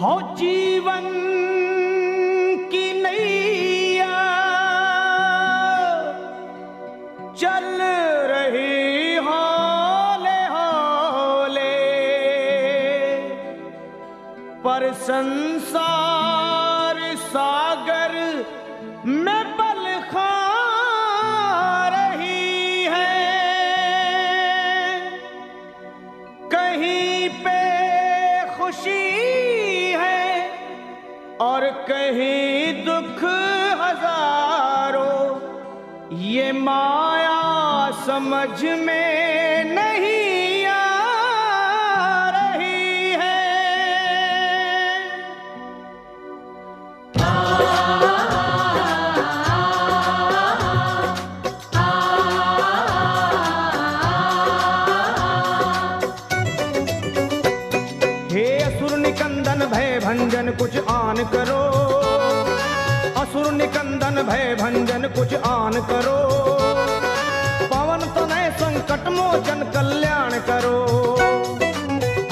हो जीवन की नैया चल रही हौले हौले, पर संसार सागर में पल खा रही है। कहीं पे खुशी है और कहीं दुख हजारों, ये माया समझ में नहीं आ रही है। हे असुर निकंदन भय भंजन कुछ आन करो, असुर निकंदन भय भंजन कुछ आन करो, पवन तनय संकट मोचन कल्याण करो,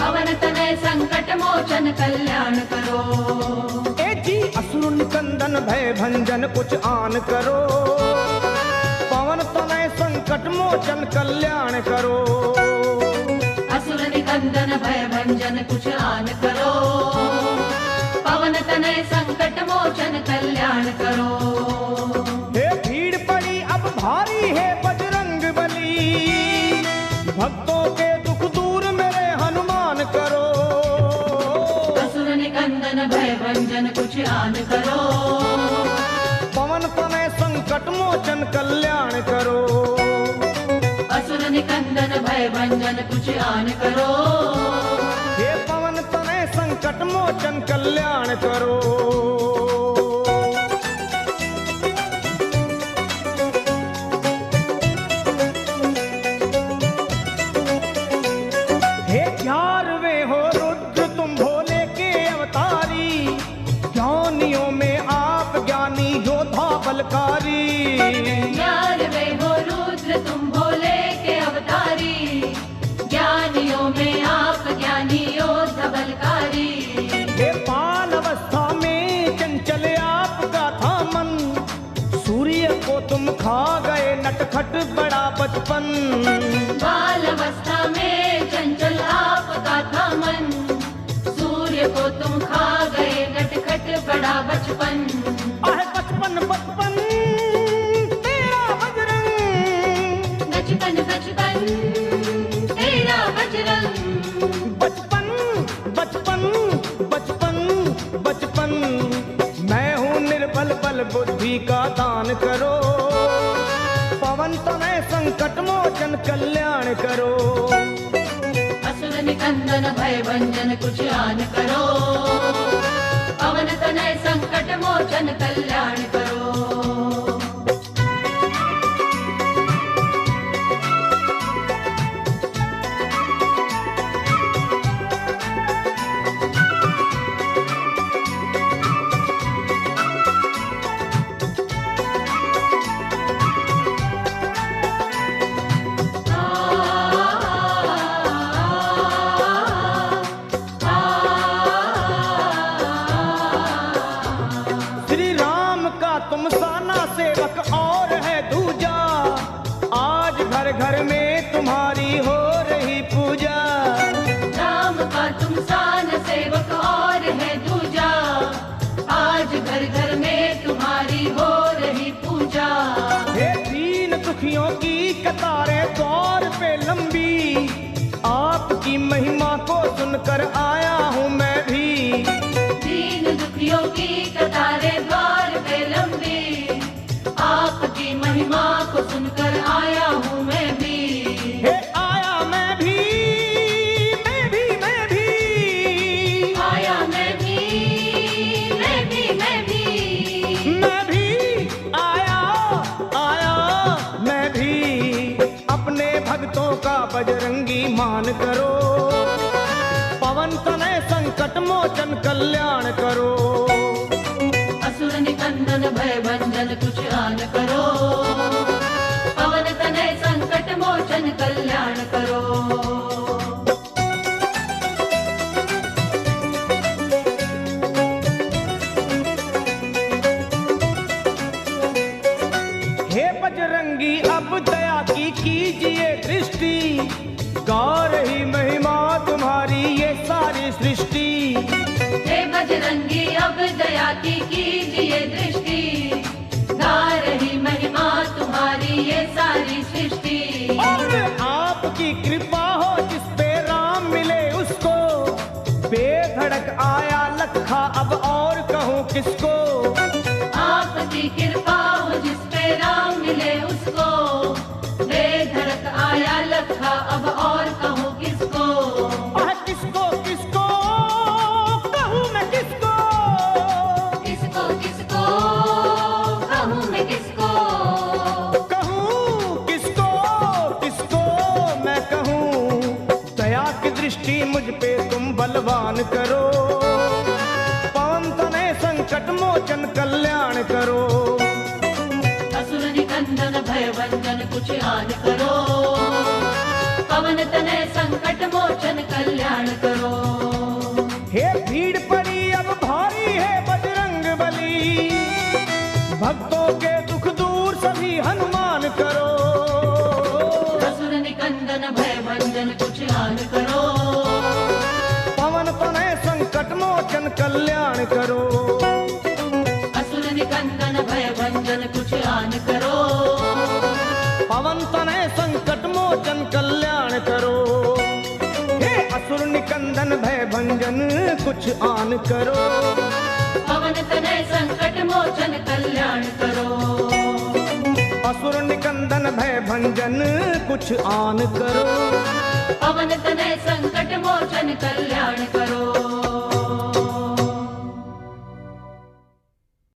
पवन तनय संकट मोचन कल्याण करो। ए जी असुर निकंदन भय भंजन कुछ आन करो, पवन तनय संकट मोचन कल्याण करो, असुर निकंदन भय भंजन कुछ आन करो, पवन तनय संकट मोचन कल्याण करो। हे भीड़ पड़ी अब भारी है बजरंग बली, भक्तों के दुख दूर मेरे हनुमान करो, असुर निकंदन भय भंजन कुछ आन करो, पवन तनय संकट मोचन कल्याण करो, असुर निकंदन भय भंजन कुछ आन करो, हे पवन तनय संकट मोचन कल्याण करो। हे 11वें हो रुद्र तुम भोले के अवतारी, ज्ञानियों में आप ज्ञानी योद्धा बलकारी, 11वें हो रुद्र तुम भोले के अवतारी, ज्ञानियों में आप ज्ञानी योद्धा बलकारी। हे बाल अवस्था में चंचल आपका था मन, सूर्य को तुम खा गए नटखट बड़ा बचपन, बाल अवस्था में चंचल आपका था मन, सूर्य को तुम खा गए नटखट बड़ा बचपन। आहे बचपन बचपन तेरा बजरंग, बचपन बचपन तेरा बजरंग, बचपन बचपन बचपन बचपन, मैं हूँ निर्बल बल बुद्धि का दान करो, पवन तनय संकट मोचन कल्याण करो, असुर निकंदन भय भंजन कुछ आन करो, पवन तनय संकट मोचन कल्याण करो। श्री राम का तुम साना सेवक और है दूजा, आज घर घर में तुम्हारी हो रही पूजा, राम का तुम सान सेवक और है दूजा, आज घर घर में तुम्हारी हो रही पूजा। हे दीन दुखियों की कतारें द्वार पे लंबी, आपकी महिमा को सुनकर आया हूँ मैं भी, दीन दुखियों की कतारें द्वार पे लंबी, आपकी महिमा को सुनकर आया हूँ मैं भी। हे आया मैं भी मैं भी मैं भी, आया मैं भी मैं भी मैं भी, मैं भी आया आया मैं भी, अपने भक्तों का बजरंगी मान करो, पवन तनय संकट मोचन कल्याण करो, असुर निकंदन भय भंजन कुछ आन करो, पवन तनय संकट मोचन कल्याण करो। दया की कीजिए दृष्टि, गा रही महिमा तुम्हारी ये सारी सृष्टि। और आपकी कृपा हो जिस पे राम मिले उसको, बेधड़क आया लखा अब और कहूँ किसको। आपकी कृपा हो जिस पे राम मिले उसको, बेधड़क आया लखा अब और कहूँ किसको। किसको किसको कहूँ मैं किसको, किसको किसको कहूँ मैं किसको, कहूँ किसको किसको मैं कहूँ। दया की दृष्टि मुझ पे तुम बलवान करो, पवन तनय संकट मोचन कल्याण करो। असुर निकंदन भय भंजन कुछ आन करो, पवन तनय संकट मोचन कल्याण करो। हे भीड़ पड़ी अब भारी है बजरंग बली, भक्तों के दुख दूर सभी हनुमान करो। असुर निकंदन भय भंजन कुछ आन करो, पवन तनय संकट मोचन कल्याण करो। असुर निकंदन भय भंजन कुछ आन करो, पवन तनय संकट मोचन कल्याण करो। हे असुर निकंदन भय भंजन कुछ आन करो, पवन तनय संकट मोचन कल्याण करो। असुर निकंदन भय भंजन कुछ आन करो, पवन तनय संकट मोचन कल्याण करो।